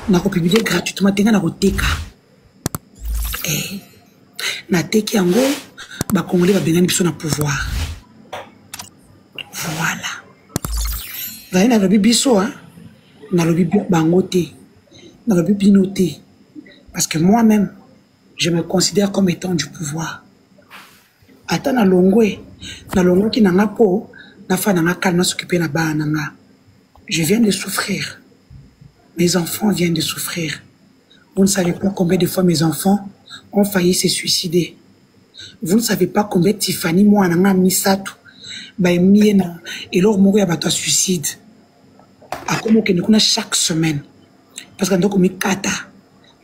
na publier gratuitement tenga na roteka. Na teki yango ba Congolais ba bengani biso na pouvoir. Voilà. Vous na lobi biso hein, na lobi bango te, na lobi bino te, parce que moi-même je me considère comme étant du pouvoir. Ata na longwe ki nanga po na fa nanga kalma s'occuper na ba nanga. Je viens de souffrir. Mes enfants viennent de souffrir. Vous ne savez pas combien de fois mes enfants ont failli se suicider. Vous ne savez pas combien Tiffany moi nanga misatu ba miena et leur mourir à suicide. À comment que nous chaque semaine. Parce que donc mi kata.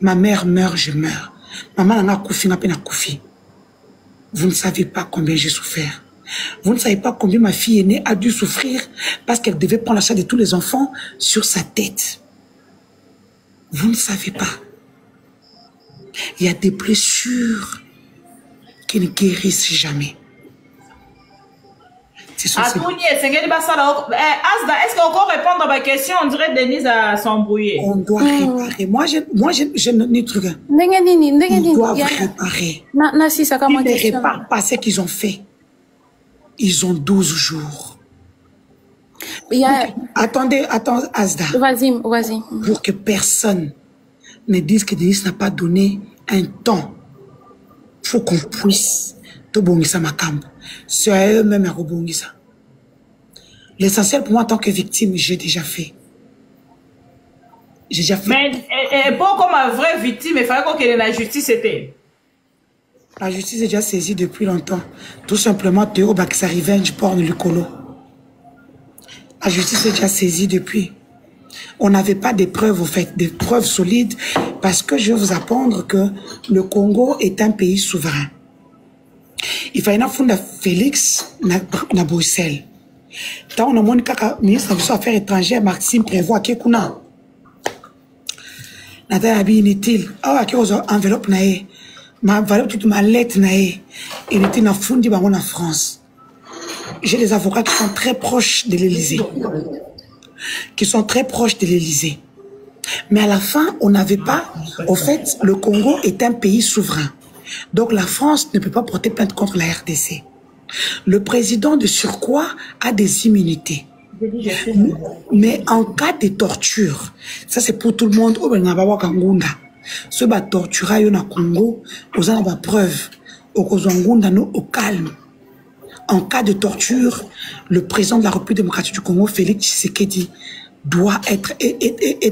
Ma mère meurt, je meurs. Maman nanga koufi na pena koufi. Vous ne savez pas combien j'ai souffert. Vous ne savez pas combien ma fille aînée a dû souffrir parce qu'elle devait prendre la charge de tous les enfants sur sa tête. Vous ne savez pas. Il y a des blessures qui ne guérissent jamais. Asda, est-ce qu'on peut répondre à ma question? On dirait Denise a s'embrouillé. On doit réparer. Moi, je n'ai truc. Ils doivent réparer. Ils ne réparent pas ce qu'ils ont fait. Ils ont 12 jours. Attendez, Asda. Vas-y. Pour que personne ne dise que Denise n'a pas donné un temps. Il faut qu'on puisse te bongisa ma camp. C'est à eux-mêmes à rebongisa. L'essentiel pour moi en tant que victime, j'ai déjà fait. J'ai déjà fait. Mais pour comme une vraie victime, il fallait que la justice était. La justice est déjà saisie depuis longtemps. Tout simplement, Théo Bakisa Revenge porne le colo. La justice est déjà saisie depuis. On n'avait pas des preuves, au fait, des preuves solides, parce que je vais vous apprendre que le Congo est un pays souverain. Il fallait fonder Félix na Bruxelles. Tant on a mon ministre des Affaires étrangères Maxime Prévost Kekuna. Nata abi inutile. Ah qui aux enveloppe nae. Ma enveloppe toute ma lettre nae. Il était na fundi bango na France. J'ai des avocats qui sont très proches de l'Élysée. Mais à la fin, on n'avait pas. Au fait, le Congo est un pays souverain. Donc la France ne peut pas porter plainte contre la RDC. Le président de surcroît a des immunités. Mais en cas de torture, ça c'est pour tout le monde. Ce qui torture au Congo, on a des preuves. Au calme. En cas de torture, le président de la République démocratique du Congo, Félix Tshisekedi, doit être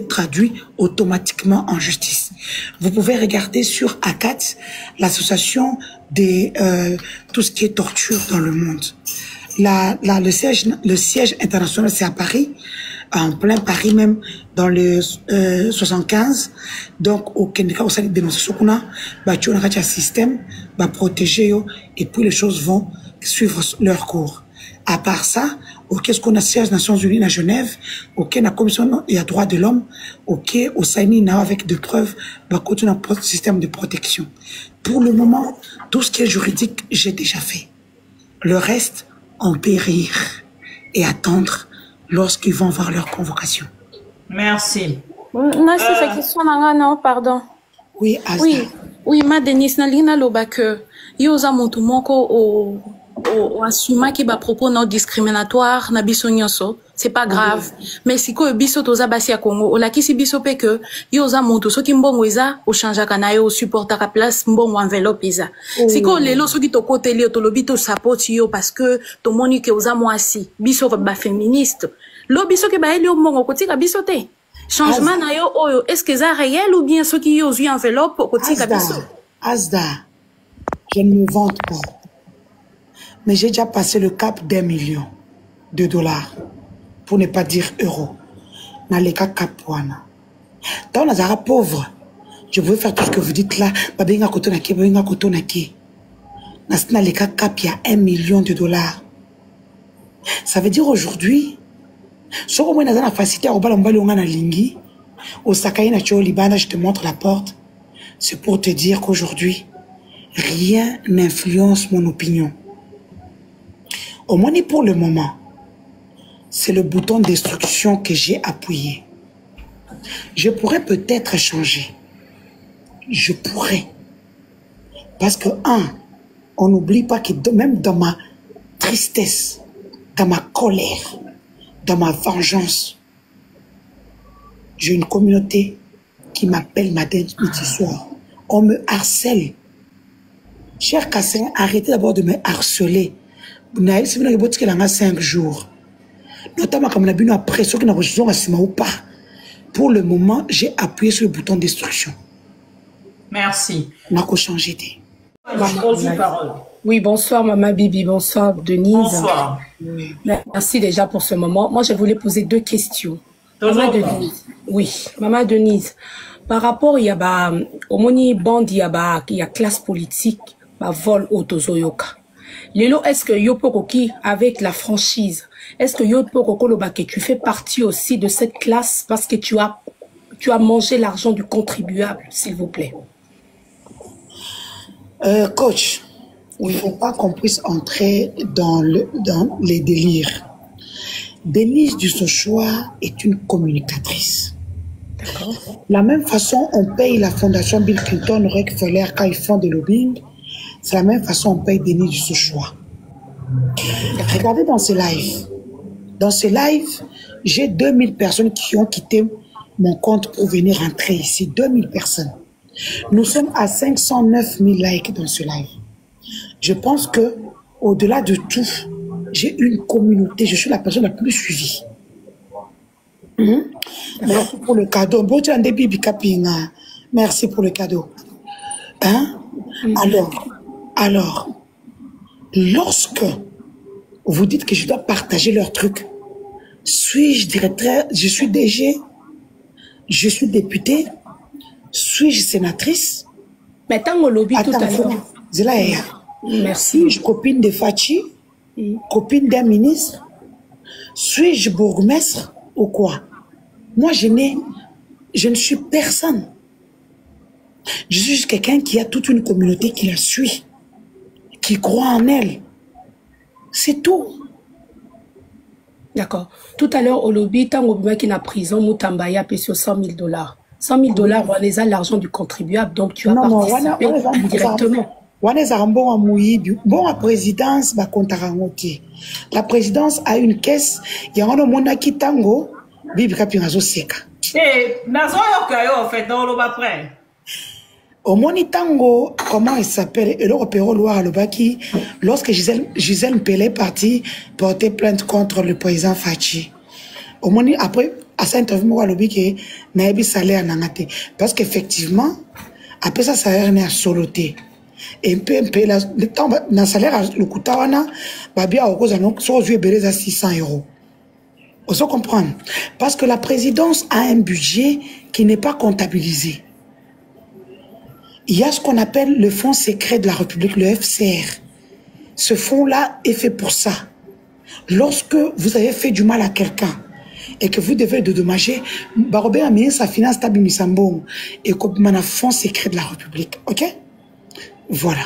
traduit automatiquement en justice. Vous pouvez regarder sur ACAT, l'association des tout ce qui est torture dans le monde. Le siège international, c'est à Paris, en plein Paris même, dans le 75. Donc, au Kenya, on s'est dénoncé ce qu'on a, on a un système, protéger, et puis les choses vont suivre leur cours. À part ça, qu'est-ce qu'on a siège des Nations Unies à Genève, la commission il y a droits de l'homme, au Saini avec des preuves, on a un système de protection. Pour le moment, tout ce qui est juridique, j'ai déjà fait. Le reste, on peut rire et attendre lorsqu'ils vont voir leur convocation. Merci. Merci, cette question, non, pardon. Oui, Asda. Oui, ma Denise, Nalina Loba que, yoza montu moko o assuma qui ba propos non discriminatoire na biso nyonso, c'est pas grave. Mais si ko biso toza basi ya Congo, o la kisi biso pe que yoza montu soki mbongo eza o changeaka na yo supporta ka place mbongo enveloppe eza. Si ko lelo soki to koteli to lobi to support yo parce que to moni ke oza mwasi, biso ba féministe. Lo biso ke ba eli o mbongo kotika biso te. Changement na yo oyo, est-ce que ça réel ou bien soki yo zu enveloppe kotika biso? Asda, je ne me vante pas. Mais j'ai déjà passé le cap d'1 million de dollars, pour ne pas dire euros, dans les cas capouana. Dans les arabes pauvres, je veux faire tout ce que vous dites là, dans les cas cap, il y a 1 million de dollars. Ça veut dire aujourd'hui, si on a la facilité à lingi, au Sakaïna Libana, je te montre la porte, c'est pour te dire qu'aujourd'hui, rien n'influence mon opinion. Au moins pour le moment, c'est le bouton destruction que j'ai appuyé. Je pourrais peut-être changer. Je pourrais. Parce que, on n'oublie pas que même dans ma tristesse, dans ma colère, dans ma vengeance, j'ai une communauté qui m'appelle Madame Mitissoir. On me harcèle. Cher Kassin, arrêtez d'abord de me harceler. Si vous n'avez pas dit qu'il y a 5 jours, notamment comme on a vu une pression qui n'a pas ou pas. Pour le moment, j'ai appuyé sur le bouton destruction. Merci. On a changé. Oui, bonsoir Maman Bibi, bonsoir Denise. Bonsoir. Merci déjà pour ce moment. Moi, je voulais poser 2 questions. Maman Denise. Oui, Maman Denise. Par rapport, il y a au moni band, il y a classe politique, vol autozoyoka. Lelo, est-ce que Yopokoki, avec la franchise, est-ce que Yopokokoloba, que tu fais partie aussi de cette classe parce que tu as mangé l'argent du contribuable, s'il vous plaît? Coach, il ne faut pas qu'on puisse entrer dans les délires. Denise Dussochoa est une communicatrice. La même façon, on paye la fondation Bill Clinton, Rockefeller, quand ils font des lobbying, c'est la même façon on paye Denise Dussochoa. Regardez dans ces lives. Dans ces lives, j'ai 2000 personnes qui ont quitté mon compte pour venir rentrer ici. 2000 personnes. Nous sommes à 509 000 likes dans ce live. Je pense que, au-delà de tout, j'ai une communauté. Je suis la personne la plus suivie. Merci pour le cadeau. Merci pour le cadeau. Alors, lorsque vous dites que je dois partager leurs trucs, suis-je directeur, je suis DG, je suis députée, suis-je sénatrice? Mais tant au lobby tout à l'heure. Merci. Suis-je copine de Fachi, copine d'un ministre? Suis-je bourgmestre ou quoi? Moi, je ne suis personne. Je suis juste quelqu'un qui a toute une communauté qui la suit, qui croit en elle. C'est tout. D'accord. Tout à l'heure, au lobby, tant au qui n'a prison, Moutambaya paye sur $100 000. $100 000, on les a l'argent du contribuable, donc tu as participé directement. Bon, la présidence, la présidence a une caisse, il y a un monde qui tango, bibi kapingazo seka. Eh, nazo yokayo en fait dans le bas près. Au Monitango, comment il s'appelle, et l'Européen Loire Lobaki, lorsque Gisèle Mpele est partie porter plainte contre le président Fachi. Au Moni, après, à cette interview, moi, Lobaki, n'a pas salaire n'angate. Parce qu'effectivement, après ça, salaire n'est à soloté. Et le temps, dans salaire, le coutawana, babia, au cause de nous, sur yeux belés à 600 €. On se comprend. Parce que la présidence a un budget qui n'est pas comptabilisé. Il y a ce qu'on appelle le fonds secret de la République, le FCR. Ce fonds-là est fait pour ça. Lorsque vous avez fait du mal à quelqu'un et que vous devez dédommager, Barobé a mis sa finance tabimisambon et comme un fonds secret de la République. Ok? Voilà.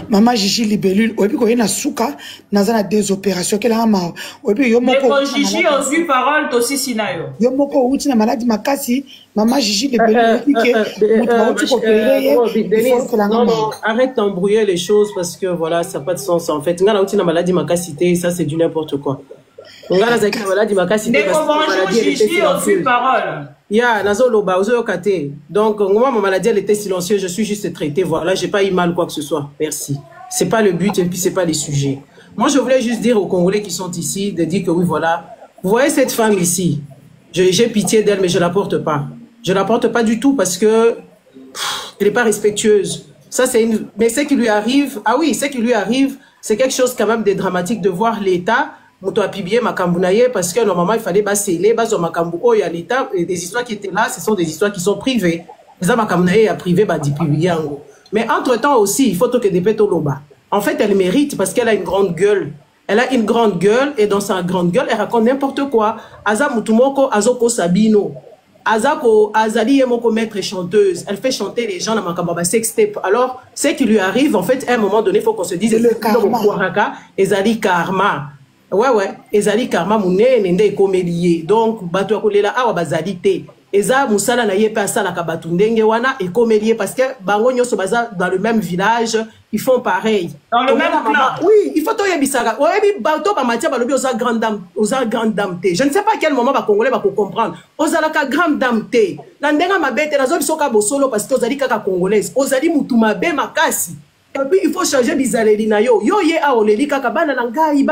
Maman Gigi Libellule, ou puis quand il y a souka, nazana des opérations qu'elle a mal. Ou puis yo moko. Mais Gigi aux eu parole aussi sinayo. Yo moko outi na maladie makasi, maman Gigi Libellule non, arrête d'embrouiller les choses parce que voilà, ça n'a pas de sens en fait. Ngana outi na maladie makasi, ça c'est du n'importe quoi. Ngana zaki na maladie makasi parce que maladie elle était silencieuse. Parole. Ya nazo loba ozo yokate. Donc moi ma maladie elle était silencieuse, je suis juste traitée, voilà, j'ai pas eu mal quoi que ce soit. Merci. C'est pas le but et puis c'est pas les sujets. Moi je voulais juste dire aux Congolais qui sont ici de dire que oui voilà, vous voyez cette femme ici. J'ai pitié d'elle mais je la porte pas. Je la porte pas du tout parce que elle est pas respectueuse. Ça c'est une mais ce qui lui arrive, ah oui, ce qui lui arrive, c'est quelque chose quand même de dramatique de voir l'État parce que normalement il fallait sceller il y a l'État et des histoires qui étaient là, ce sont des histoires qui sont privées. Mais entre temps aussi il faut que des pétoloba. En fait elle mérite parce qu'elle a une grande gueule. Elle a une grande gueule et dans sa grande gueule elle raconte n'importe quoi. Aza mutumoko azoko sabino. Azako azali yemoko maître chanteuse. Elle fait chanter les gens dans makamba sextape. Alors ce qui lui arrive en fait à un moment donné il faut qu'on se dise le karma. Ezali karma. ouais ezali karma munene nde ekomeliye donc bato ya kolela awa bazali te eza musala na ye pe asalaka bato ndenge wana ekomeliye parce que bango nyonso baza dans le même village ils font pareil dans le même clan. Oui, il faut toyebisaka oyebi bato bamatia balobi oza grande dame te je ne sais pas à quel moment bakongolais bakocomprendre ozalaka grande dame te na ndenga mabe te nazo bisoka bosolo parce que ozali kaka congolaise ozali mutu mabe makasi. Et puis il faut changer bizaleli na yo ye aoleli kaka bana na ngai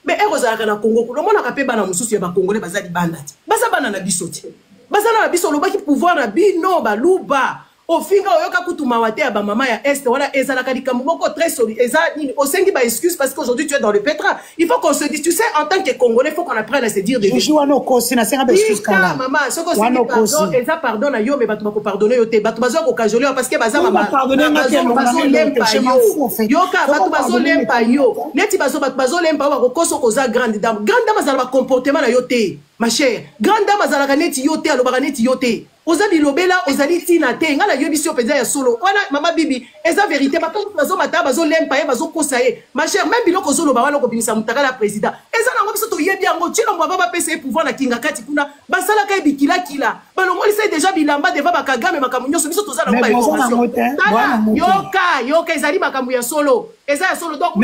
mais erozalaka na Congo kulomona ka pe bana mususu ya bakongolais bazali bana ti baza bana na biso ti baza na biso lobaki pouvoir na bino baluba ofinga oyoka kutuma wate ya ba mama ya est wala ezalaka likambo moko très solide eza nini osengi ba excuse parce qu'aujourd'hui tu es dans le pétrin il faut qu'on se dise tu sais en tant que congolais il faut qu'on apprenne à se dire des choses wana kosi na senga ba excuse kala maman soko sengi pardon eza pardon na yo mais bato bako pardonner yo te bato bazo ko kajole parce que baza mama pardonner bazo lempa yo yoka bato bazo lempa yo neti bazo lempa ba ko koso koza grande dame azala ba comportement na yo te ma chère grande dame azala neti yo te alobaka neti yo te ozali lobela ozali tina te ngala yebisi opeza ya solo wana mama bibi eza vérité bato bazo mata bazo lempa ye bazo kosa ye ma chère même biloko zolo ba wana ko bimisa mutakala président eza nango biso to yebi yango tino mwa baba pese pouvoir na kinga kati kuna basala ka bikila kila balongoli sai déjà bilamba deva bakagame makamunyo so biso tozala ko ba information yoka ezali makamu ya solo eza ya solo donc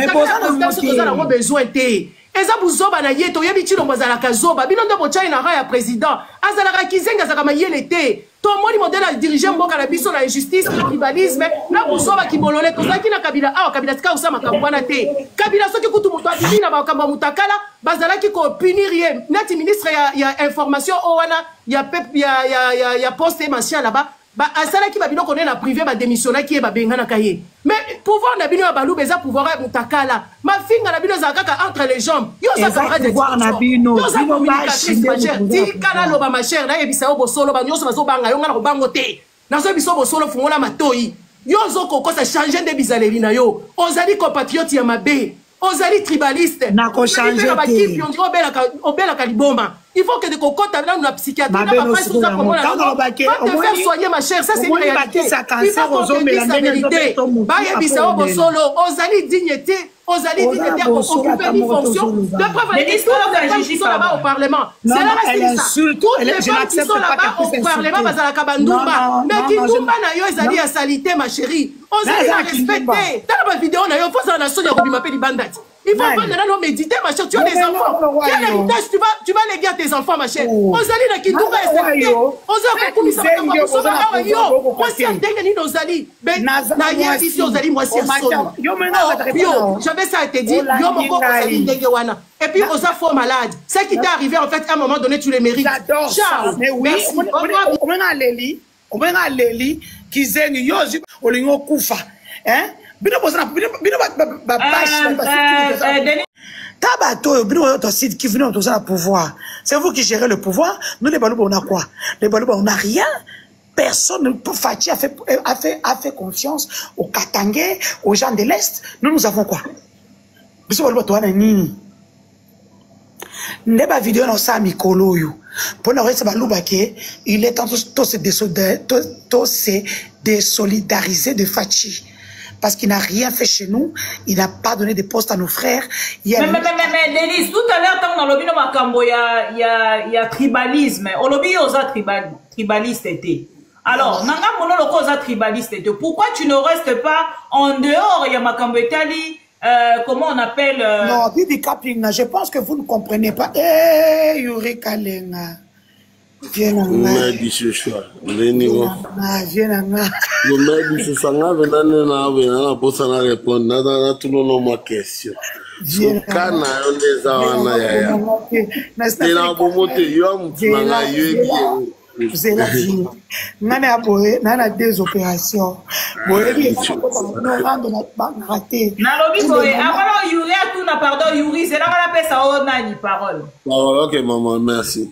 tozala ko besoin te eza buzoba na ye to yebi tino bazalaka zoba bino ndo bochai na ra ya président azalaka kizenga azalaka mayele te to moni modèle à diriger mboka na biso na injustice na tribalisme na buzoba kibolole tozaki na kabila awa kabila tika usama kabwana te kabila soki kutu mutu atimi na bakamba mutakala bazalaki ko punir ye neti ministre ya information o wana ya poste martial là-bas ba asala ki ba biloko na privé ba démissionner ki ba bengana kaye mais pouvoir na bino ya balu beza pouvoir ya mutakala ma finga na bino za kaka entre les jambes yo za pouvoir na bino yo za communicatrice ma chère ti kana loba ma chère na yebisa o bosolo ba nyoso bazo banga yo ngana ko bango te na zo biso bosolo fungola matoi yo zo ko sa changer de bizaleri na yo ozali compatriote ya mabe ozali tribaliste na ko changer te obela kaliboma il faut que de kokota dans la psychiatrie na ba face ça comment la faire soigner ma chère ça c'est une réalité il faut qu'on dise la vérité ba yebisa o bosolo ozali dignité ozali dignité pour occuper une fonction de preuve les histoires de justice là-bas au parlement c'est là c'est ça toutes les femmes qui sont là-bas au parlement bazala kabandumba mais kindumba na yo ezali ya salité ma chérie ozali respecter dans la vidéo na yo faut ça na sonia kobima pe libandati il faut pas maintenant méditer ma chère tu as des enfants quel héritage tu vas léguer à tes enfants ma chère ozali na kindumba respecter ozali kokumisa ko soba awa yo aussi ndenge ni ozali na yebisi ozali mwasi ya solo yo j'avais ça à te dire yo moko ozali ndenge wana et puis oza faux malade ce qui t'est arrivé en fait à un moment donné tu le mérites Charles mais oui on va leli kizengi yo olingo kufa hein bino bozana bino ba tabato bino to site qui vient dans le pouvoir c'est vous qui gérez le pouvoir nous les balouba on a quoi les balouba on n'a rien. Personne, Fachi a fait confiance aux Katangais, aux gens de l'Est. Nous avons quoi? Ndeba vidéo na sa mikolo yo. Pour na reste baluba ke, il est temps de se désolidariser de Fachi. Parce qu'il n'a rien fait chez nous, il n'a pas donné de poste à nos frères. Mais Denise, tout à l'heure, quand on a vu makambo, il y a tribalisme. On a vu aux tribalistes étaient. Alors, nanga mono loko za tribaliste. Pourquoi tu ne restes pas en dehors? Il y a makambo etali, comment on appelle Non, Bibi Kapinga, je pense que vous ne comprenez pas. Eh, Yuri Kalenga. Viens à moi. On dit ce soir. Viens à moi. On m'a dit ce soir. On a posé la réponse. On a tout le monde ma question. Viens à moi. Vous êtes là, nana des opérations. Nalobi boye, avant Yuri a tout na pardon Yuri, c'est là qu'on appelle ça on a ni parole. Ok maman, merci.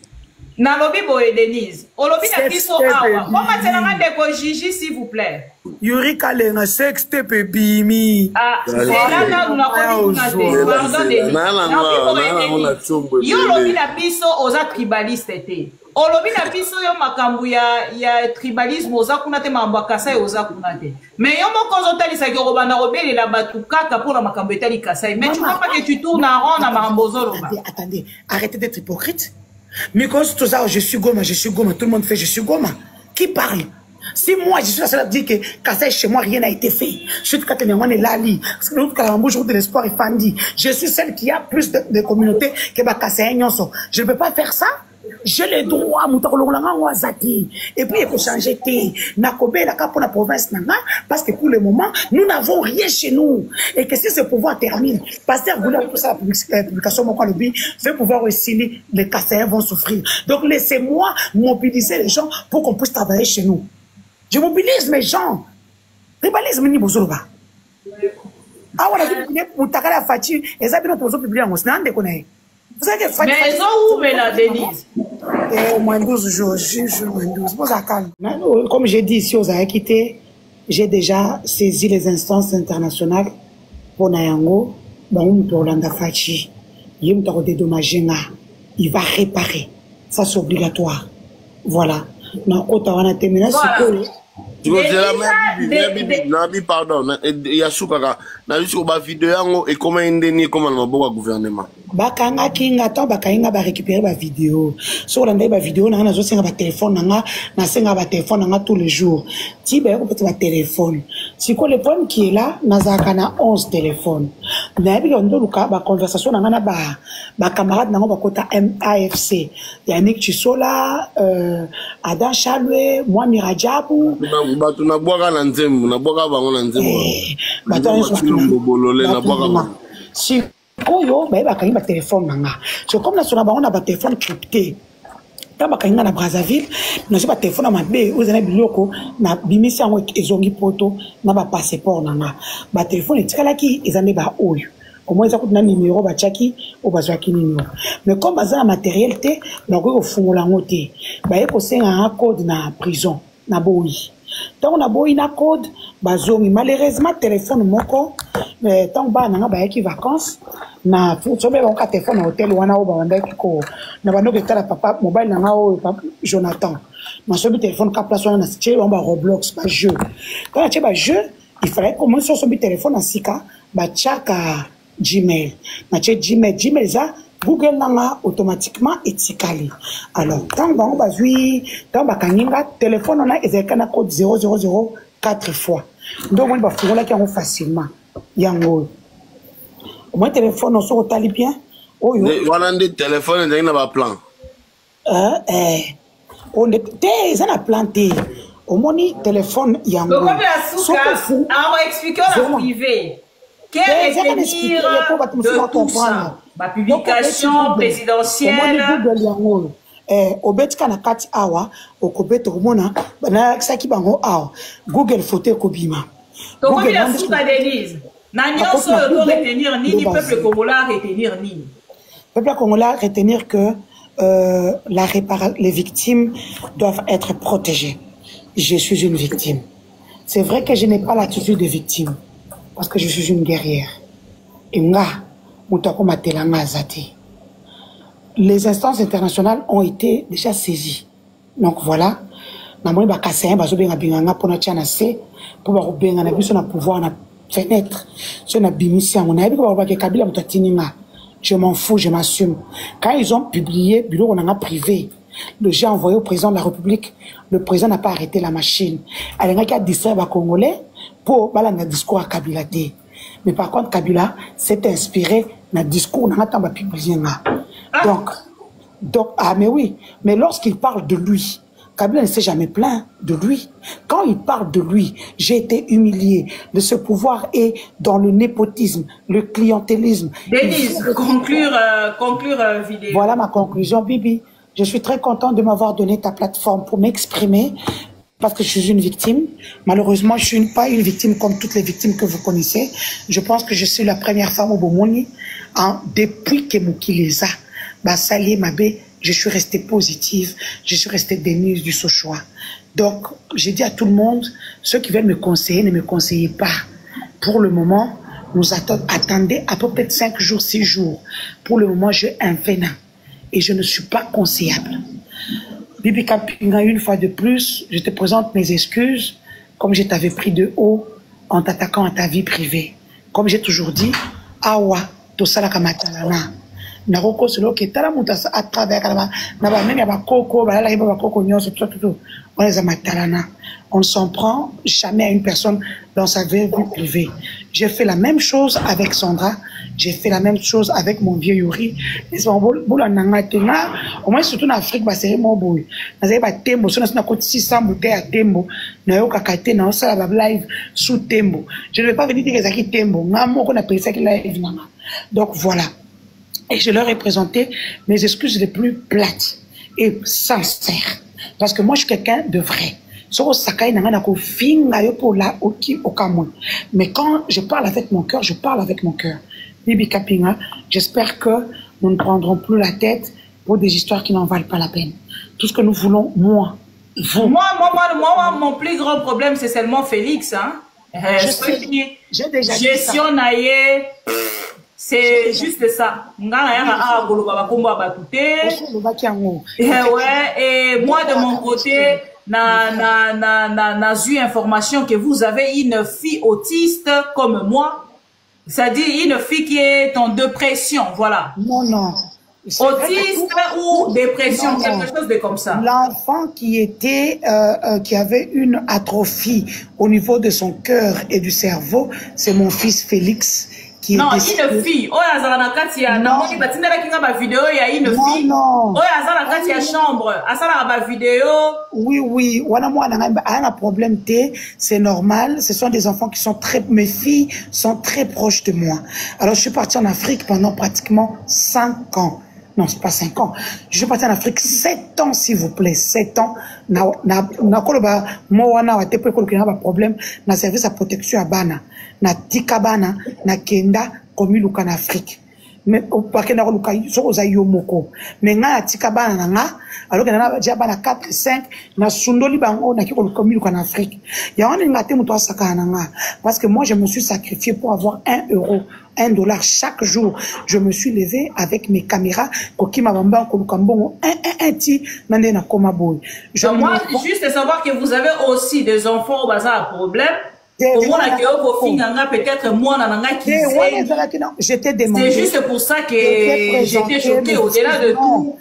Nalobi boye Denise, olobi na kiso awa. Comment c'est la de Gigi s'il vous plaît? Yuri Kalenga sexte pe bimi. Ah, c'est là nous na pardon Denise. Yo lobi na biso aux tribalistes été. olobi na biso yo makambo ya tribalisme oza kuna te makambo ya Kasai oza kuna te mais yo moko ozotalisaki okobanda kobelela bato kaka mpona makambo etali Kasai mais tu crois pas que tu tournes en rond na makambo ozoloba. Attendez, arrêtez d'être hypocrite. Mikos, tout ça, je suis Goma, tout le monde fait je suis Goma. Qui parle? Si moi, je suis la seule à dire que Kasai, chez moi, rien n'a été fait. Je suis Katenemane Lali. Parce que l'autre Kalambo, jour de l'espoir, est Fandi. Je suis celle qui a plus de communautés que Kasai Nyonso. Je ne peux pas faire ça. J'ai les droits, et puis il faut changer. Nakobe la pour la province Nanga, parce que pour le moment, nous n'avons rien chez nous. Et que si ce pouvoir termine, Pasteur voulait pour ça la publication, mon lobby, ce pouvoir aussi, les Kassaïens vont souffrir. Donc laissez-moi mobiliser les gens pour qu'on puisse travailler chez nous. Je mobilise mes gens. Tribalisme ni bozoloba. Ah voilà, vous la fatigue, et ça, bien, on publie en Osnan, de connaître. Mais ils ont où, la Denise? Au moins 12 jours, moins 12. Comme j'ai dit ici aux Arakité, j'ai déjà saisi les instances internationales pour Nayango, pour Landafachi. Il va réparer. Ça, c'est obligatoire. Voilà. Pardon, il y a Soukara, na vidéo et comment indemniser comment le gouvernement. Bakanga kinga to bakainga ba récupérer ba vidéo. Sur la ba vidéo na zo senga ba téléphone na senga ba téléphone na tous les jours. Ti ba ko peut ba téléphone. Si ko le téléphone qui est là na zaka na 11 téléphones. Na bi ndo luka ba conversation na ba camarade na ba kota MAFC. Yannick Chisola, Adam Chalwe, moi Mirajabu. Batu na boka na nzembo, na boka bango na nzembo. Batu bolole na boka. Si Koyo, bah, bah, quand téléphone nanga. C'est comme la sonaba, on a un téléphone crypté. Quand bah, quand na Brazzaville, nous avons un téléphone à ma bé, vous avez biloko, na bimisi en ezongi poto, na ba passeport nanga. Bah téléphone est très là qui, ils en ont bah oyo. Au moins ils ont un numéro bah tchaki, ou bah zaki numéro. Mais comme bah ça la matérialité, donc au fond la moté, bah il faut un code na prison, na boui. Tant on a beau une code, bazomi malheureusement téléphone moko, tant ba nanga ba yaki vacances, na sobe ba ka téléphone na hôtel wana o ba wanda ko na bano ke tala papa mobile nanga o Jonathan. Na sobe téléphone ka place wana na tché on ba Roblox ba jeu. Quand tché ba jeu, il fallait commencer sur sobe téléphone en sika ba tchaka Gmail. Na tché Gmail ça Google nanga automatiquement etikali. Alors, tant on va jouer, tant on va téléphone on a ezekana code 0004 fois. Donc on va faire là qui en facilement. Yango. Au moins téléphone on se retali bien. Oh yo. On a des téléphones et on a plan. On est ça na planté. Au moins téléphone yango. Donc comme la souka, on va expliquer la privée. Quel est de tout ça? Ma publication présidentielle. Obetka na kati awa okobeta komona bana saki bango awa Google photo kobima. Donc comme la souka Denise, na nyonso doit retenir ni peuple congolais retenir ni. Peuple congolais retenir que les victimes doivent être protégées. Je suis une victime. C'est vrai que je n'ai pas l'attitude de victime parce que je suis une guerrière. Et nga les instances internationales ont été déjà saisies. Donc voilà. Pour pouvoir fenêtre. Je m'en fous, je m'assume. Quand ils ont publié, bureau on en a privé. Le j'ai envoyé au président de la République. Le président n'a pas arrêté la machine. Il a distrait les Congolais pour un discours à Kabila. Mais par contre, Kabila s'est inspiré d'un discours dans la publié. Donc, ah, mais oui. Mais lorsqu'il parle de lui, Kabila ne s'est jamais plaint de lui. Quand il parle de lui, j'ai été humilié de ce pouvoir et dans le népotisme, le clientélisme. Denise, conclure vidéo. Voilà ma conclusion, Bibi. Je suis très content de m'avoir donné ta plateforme pour m'exprimer parce que je suis une victime. Malheureusement, je ne suis pas une victime comme toutes les victimes que vous connaissez. Je pense que je suis la première femme au Bomoni. Depuis que Moukileza, Sali Mabé, je suis restée positive. Je suis restée Denise du Sochoa. Donc, j'ai dit à tout le monde, ceux qui veulent me conseiller, ne me conseillez pas. Pour le moment, nous attendez à peu près 5 jours, 6 jours. Pour le moment, j'ai un venin. Et je ne suis pas conseillable. Bibi Kapinga, une fois de plus, je te présente mes excuses, comme je t'avais pris de haut en t'attaquant à ta vie privée. Comme j'ai toujours dit, awa, tosala kamatalana. Naroko solo ke tala muta à travers na ba menga ba koko ba la ba koko nyonso tout on les amatalana. On ne s'en prend jamais à une personne dans sa vie privée. J'ai fait la même chose avec Sandra, j'ai fait la même chose avec mon vieux Yuri. Au moins surtout en Afrique, c'est mon boy. Nous avons tembo, si on a 600 bouteilles à tembo, nous avons kakate, nous avons live sous tembo. Je ne vais pas venir dire que c'est tembo, nous avons appelé ça live. Donc voilà. Et je leur ai présenté mes excuses les plus plates et sincères. Parce que moi, je suis quelqu'un de vrai. Mais quand je parle avec mon cœur, je parle avec mon cœur. Bibi Kapinga, j'espère que nous ne prendrons plus la tête pour des histoires qui n'en valent pas la peine. Tout ce que nous voulons, moi, vous. Moi, mon plus grand problème, c'est seulement Félix. Hein? J'ai déjà dit gestion naïe, c'est juste ça. Et moi, de mon côté, n'a eu information que vous avez une fille autiste comme moi. C'est-à-dire une fille qui est en dépression, voilà. Non. Autisme ou dépression, quelque chose de comme ça. L'enfant qui était, qui avait une atrophie au niveau de son cœur et du cerveau, c'est mon fils Félix. Qui non, est une fille. Oh, il y a une vidéo, il y a une fille. Oh, il y a une chambre. Il y a une vidéo. Oui. Un problème, c'est normal. Ce sont des enfants qui sont mes filles sont très proches de moi. Alors, je suis partie en Afrique pendant pratiquement 5 ans. Non, c'est pas 5 ans. Je suis partie en Afrique 7 ans, s'il vous plaît. 7 ans. Problème. Na service à protection à Bana. Na Tikabana. Na Kenda. Comme il en Afrique. Mais au paquet na luka soza yomoko. Mais na Tikabana na alors que na jabana 4 5 na sundoli bango na kiko comme il en Afrique. Ya on ngate muto asaka na parce que moi je me suis sacrifié pour avoir 1 euro. $1 chaque jour. Je me suis levé avec mes caméras. Moi, juste savoir que vous avez aussi des enfants au bazar à problème. Peut-être moi, j'étais demandé. C'est juste pour ça que j'étais choquée au-delà de tout.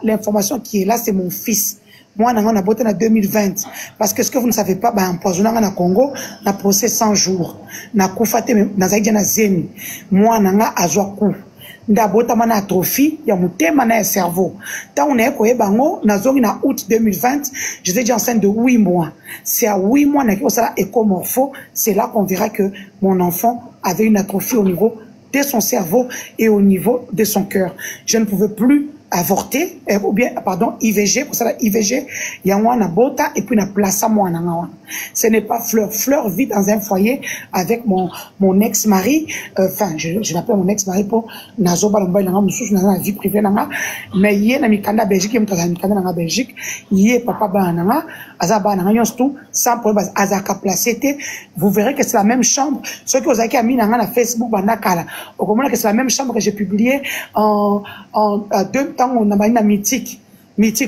L'information qui est là, c'est mon fils. Moi, on a voté en 2020. Parce que ce que vous ne savez pas, empoisonnant en Congo, on a procès 100 jours. Na koufate, na zaïdia na zemi. Moi, on a azwaku. Ndabota mana atrophie, ya mutema na cerveau. Tant on est koye bango, na zongi na août 2020, j'étais déjà enceinte de 8 mois. C'est à 8 mois, na kiko sala écomorpho, c'est là qu'on verra que mon enfant avait une atrophie au niveau de son cerveau et au niveau de son cœur. Je ne pouvais plus avorter, ou bien, pardon, IVG, pour ça, la IVG, il y a un bota, et puis, il y a place à moi, ce n'est pas Fleur. Fleur vit dans un foyer avec mon ex-mari, enfin, je l'appelle mon ex-mari pour, nazo, balomba, il y a la vie privée, mais il y a Mikanda Belgique, il y a Mikanda Belgique, il y a papa Bananga, Azaba, tout, sans problème, Azaka placé, vous verrez que c'est la même chambre, ceux qui ont mis dans Facebook, Banakala, au moment que c'est la même chambre que j'ai publié en 2 temps, on a une mythique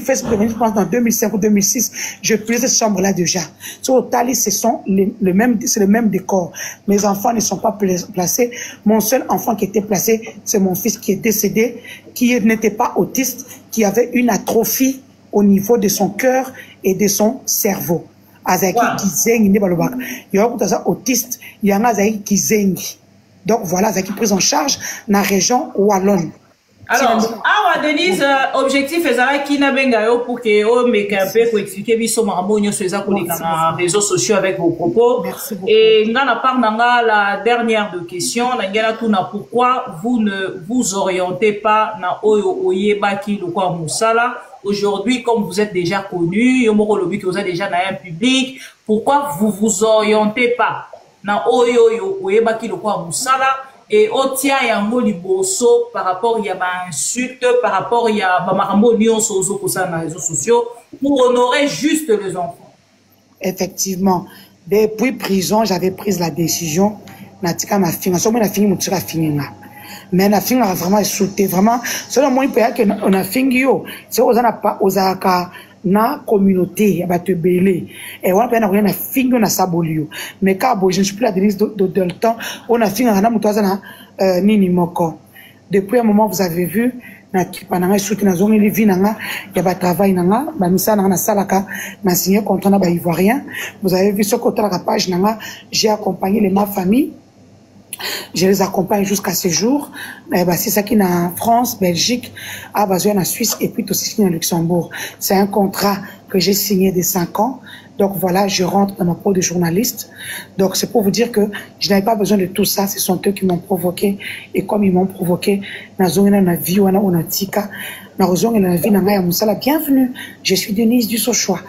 Facebook, je pense en 2005 ou 2006, je publie cette chambre-là déjà. Sur Tali, c'est le même décor. Mes enfants ne sont pas placés. Mon seul enfant qui était placé, c'est mon fils qui est décédé, qui n'était pas autiste, qui avait une atrophie au niveau de son cœur et de son cerveau. Azaki Kizengi, il y a autiste, il y a Azaki Kizengi. Donc voilà, Azaki prise en charge dans la région Wallonne. Alors, Denise, objectif est qui n'a pas pour que on me capte pour expliquer biso marabonyo sur les réseaux sociaux avec vos propos. Et ngana part nanga la dernière de question, ngana tuna pourquoi vous ne vous orientez pas na oyo oyebaki lokwa musala. Aujourd'hui, comme vous êtes déjà connu, yomoko lobi que vous êtes déjà dans un public, pourquoi vous vous orientez pas na oyo oyebaki lokwa musala? Et au tia yango liboso par rapport il y a insulte, par rapport il y a marambo nion sozo pour ça dans les réseaux sociaux pour honorer juste les enfants. Effectivement, depuis prison, j'avais pris la décision natika ma fille, so na fini mutira fini nga. mais na finga vraiment sauté vraiment c'est le moins paya que on a fingio c'est aux pas aux aka na communauté ya bato belé et on a rien na fingio na sabolio mais quand je ne suis plus la Denise de le temps on a finga na muto na nini moko depuis un moment vous avez vu na kipananga soutien na zongi livi nanga ya ba travail nanga ba misa nanga na salaka na signé contrat na ba ivoirien vous avez vu ce côté la page nanga j'ai accompagné les ma famille. Je les accompagne jusqu'à ce jour. C'est ça qui est en France, Belgique, à Bazouen, en Suisse et puis aussi en Luxembourg. C'est un contrat que j'ai signé de 5 ans. Donc voilà, je rentre dans ma peau de journaliste. Donc c'est pour vous dire que je n'avais pas besoin de tout ça. Ce sont eux qui m'ont provoqué. Et comme ils m'ont provoqué, bienvenue. Je suis Denise du Sochoa.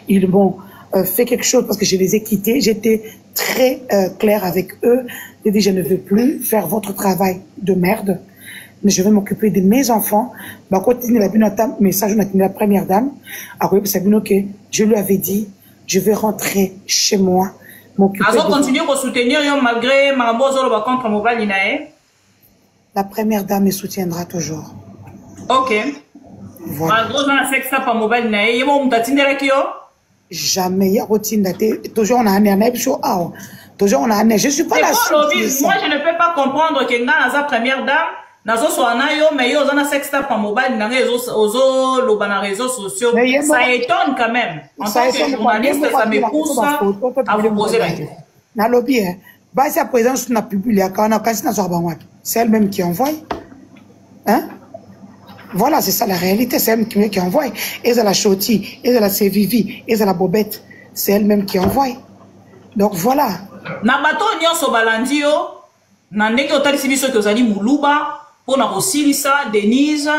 Ils m'ont fait quelque chose parce que je les ai quittés. J'étais très claire avec eux. J'ai dit, je ne veux plus faire votre travail de merde, mais je vais m'occuper de mes enfants. Bah, quand il a vu notre message, on a tenu la première dame. Après, je lui avais dit, je vais rentrer chez moi, m'occuper. Alors, continuer à soutenir malgré ma contre mobile. La première dame me soutiendra toujours. Ok. Voilà. Jamais toujours on a un toujours on a un je suis pas la moi je ne peux pas comprendre que dans la première dame nazo soana yo mais yo zana sexta pa mobile na réseaux réseaux sociaux ça étonne quand même en tant que journaliste ça me pousse à vous poser la question na lobby bah sa présence na publié quand on a kasi na so ba wapi c'est elle même qui envoie hein. Voilà, c'est ça la réalité, c'est elle qui envoie. Et c'est la Choti, et c'est la Sevivi, et c'est la Bobette, c'est elle-même qui envoie. Donc voilà. Na bato nyonso balandi yo, na ndenge otalisi biso ke ozali muluba, pour na kosilisa Denise,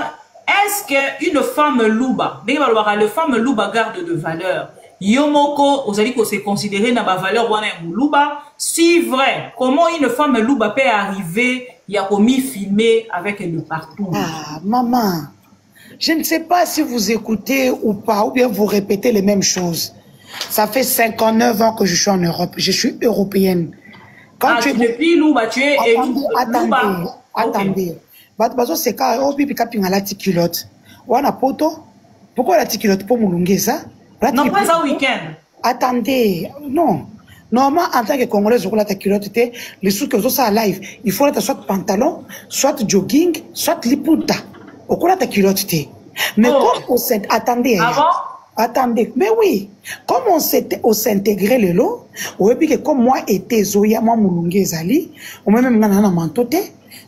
est-ce que une femme luba, ndenge balobaka le femme luba garde de valeur. Yo moko ozali ko se considérer na ba valeur wana ya muluba, si vrai, comment une femme luba peut arriver il y a commis filmé avec le partout. Ah, maman, je ne sais pas si vous écoutez ou pas, ou bien vous répétez les mêmes choses. Ça fait 59 ans que je suis en Europe. Je suis européenne. Quand tu es depuis Louba, tu es attendez. C'est quand on pipi kapinga la ticulotte. Wana poto. Pourquoi la ticulotte pour mulungeza? Non, pas un week-end. Attendez, non. Normalement, en tant que Congolais, je la culotte, les sous que ça live, il faut être soit pantalon, soit jogging, soit liputa. Au cours de ta culotte, mais comme on s'est, attendez, attendez, mais oui, comme on s'est intégré le lot, ou puis que comme moi était Zoya, moi moulungé zali, ou même nana mantote,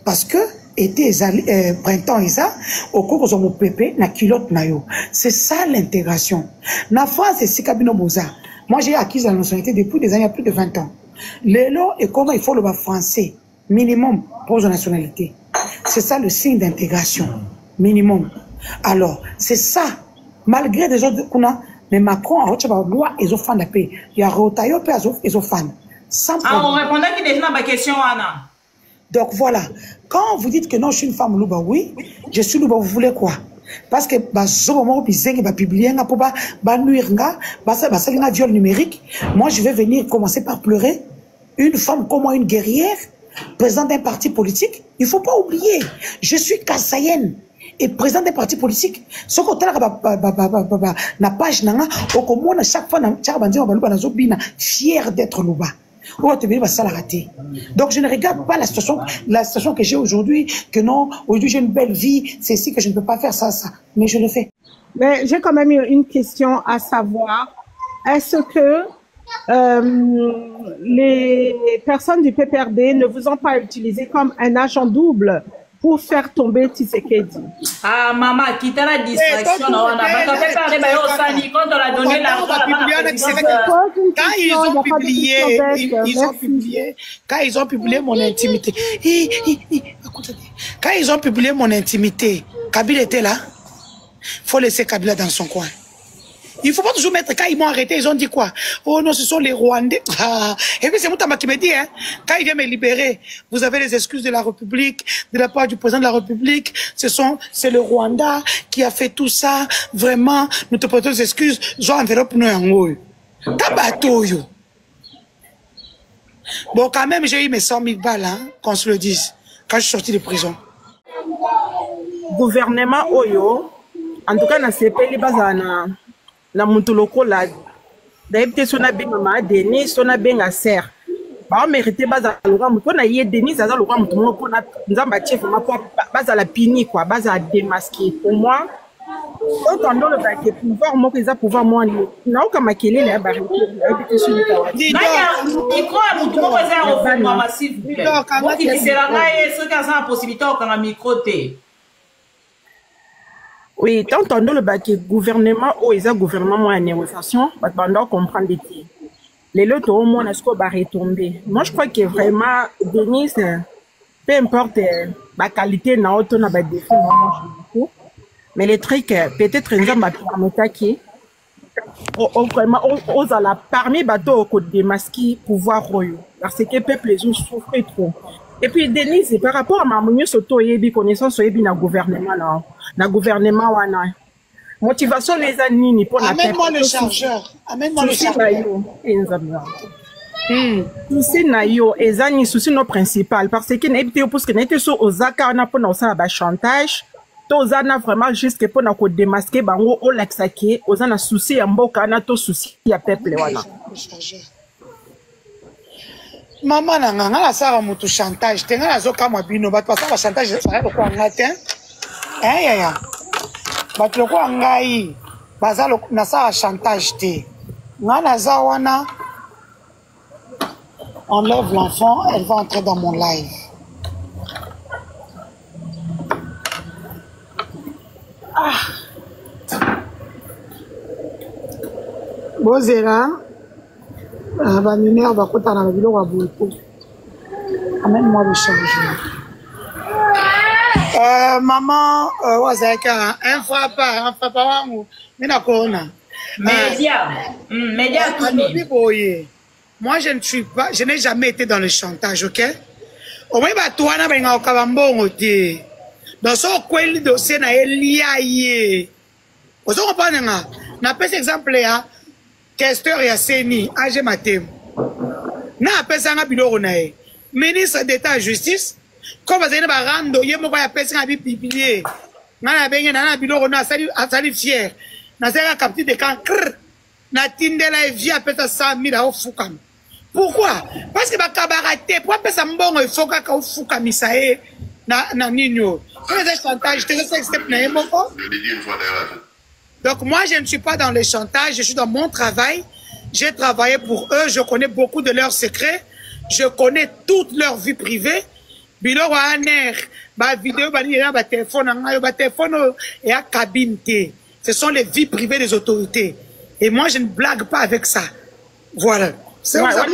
parce que été printemps et ça, au cours de mon pépé, na culotte na yo. C'est ça l'intégration. Na France, c'est Sikabino Boza. Moi, j'ai acquis la nationalité depuis des années, il y a plus de 20 ans. L'élo et comment il faut le français, minimum, pour la nationalité. C'est ça le signe d'intégration, minimum. Alors, c'est ça, malgré des autres qu'on a, mais Macron, a loi, ils ont fan de la paix. Il y a Rotayo, ils ont fan. Ah, on répondait qui déjà à ma question, Anna. Donc voilà, quand vous dites que non, je suis une femme louba, oui, je suis louba, vous voulez quoi? Parce que viol numérique. Moi, je vais venir commencer par pleurer. Une femme comme moi, une guerrière, présidente d'un parti politique. Il ne faut pas oublier, je suis Kassaïenne et président d'un parti politique. Ce côté là, na page nanga, au commun chaque fois, fier d'être louba. Donc je ne regarde pas la situation que j'ai aujourd'hui, que non, aujourd'hui j'ai une belle vie, c'est ici que je ne peux pas faire ça, mais je le fais. Mais j'ai quand même une question à savoir, est-ce que les personnes du PPRD ne vous ont pas utilisé comme un agent double pour faire tomber Tshisekedi? Ah, maman, quitte la distraction, on a pas préparé, mais on s'en dit quand on a donné la quand ils ont publié mon intimité, quand ils ont publié mon intimité, Kabila était là. Faut laisser Kabila dans son coin. Il ne faut pas toujours mettre, quand ils m'ont arrêté, ils ont dit quoi? Oh non, ce sont les Rwandais. Ah. Et puis c'est Moutama qui me dit, hein, quand il vient me libérer, vous avez les excuses de la République, de la part du président de la République, c'est le Rwanda qui a fait tout ça, vraiment, nous te prêtons des excuses, genre enveloppe nous en haut. Tabato yo. Bon, quand même, j'ai eu mes 100 000 balles, hein, qu'on se le dise, quand je suis sorti de prison. Gouvernement Oyo, en tout cas, na CPL, na Moutoloko, la d'habitude, son a bien maman, Denis, son a bien à serre. Bah, on méritait baza le roi, on a eu Denis, à le roi, on a baza la pini, quoi, baza démasqué. Pour moi, autant dans le baquet, pouvoir, moi, qu'ils a pouvoir, moi, n'a aucun maquillé, les barrières, habité sur le terrain. Il croit à mon tour, c'est un refoulement massif. Moi, qui disait là, ceux qui ont la possibilité, on a un micro. Oui, tant dans le baquet, gouvernement, ou ils ont gouvernement, moi, en négociation, on doit comprendre des tirs. Les lots au moins, est-ce qu'on va retomber? Moi, je crois que vraiment, Denis, peu importe la qualité, n'a autant de défauts, mais les trucs, peut-être, ils ont permis vraiment, parmi bateaux, au démasquer, pouvoir royaux. Parce que le peuple, les autres souffrent trop. Et puis, Denis, par rapport à ma mounion, surtout, il y a connaissance, il y a gouvernement, là. Na gouvernement, wana. Motivation, les années, pour la amène-moi le chargeur. Amène-moi le chargeur. Souci na yo, ezani souci no principal parce que n'était parce que n'était sur Osaka on a pour nous ça chantage. Tozana vraiment juste pour na ko démasquer bango o laxaki, ozana souci ya mboka na to souci ya peuple wana. Maman nanga na sara mutu chantage, tenga na zoka mabino ba pasa ba chantage ça ko ngata. Ya. Ba ko ngai bazalo na sara chantage te. Ngana za wana enlève l'enfant, elle va entrer dans mon live. Bozera, va mineur va côté dans le bureau à Boulko. Amène-moi le chargeur. Maman, wazaka, un papa, mina kona. Média, moi, je ne suis pas, je n'ai jamais été dans le chantage, ok? Au moins, toi, na benga okabambongo te. Dans ce quel dossier na eliaye. Vous comprenez nga? Na pese exemple ya, questeur ya seni, age matem. Na pese nga biloko na e. Ministre d'État justice, comme vous avez ba rando, ye moko ya pese nga bipipier. Nga na benga na biloko na asali fier. Na sera captif de camp. Na tindela e via pese 100 000 au fukam. Pourquoi? Parce que ma camarade, pourquoi pas ça m'bon il faut qu'on fout comme ça est na nino. Chantage, donc moi je ne suis pas dans le chantage, je suis dans mon travail. J'ai travaillé pour eux, je connais beaucoup de leurs secrets, je connais toute leur vie privée. Bilo waner, ba vidéo ba téléphone et à cabine. Ce sont les vies privées des autorités. Et moi je ne blague pas avec ça. Voilà. C'est l'argent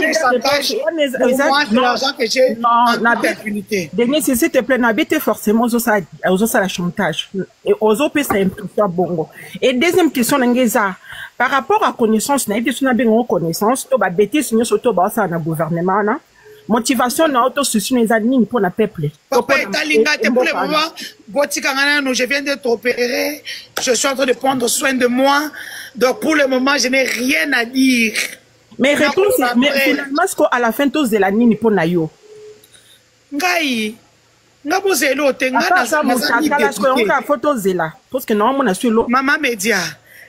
que j'ai en impunité. Denis, s'il te plaît, n'habitez forcément aux la chantage. Et aux autres, c'est impuissant bongo. Et deuxième question, par rapport à connaissance, n'habitez pas une connaissance, tu vas bêtise, nous surtout ça dans le gouvernement, non? Motivation, n'a auto souci, les animes pour la peuple. Papa, pour le moment, je viens d'être opéré, je suis en train de prendre soin de moi, donc pour le moment, je n'ai rien à dire. Mais réponse, mais finalement, ce qu'à la fin, tous de la nini pour nayo. Ngai, ngabozelo te ngana photo zela parce que non on a sur l'eau. Maman média,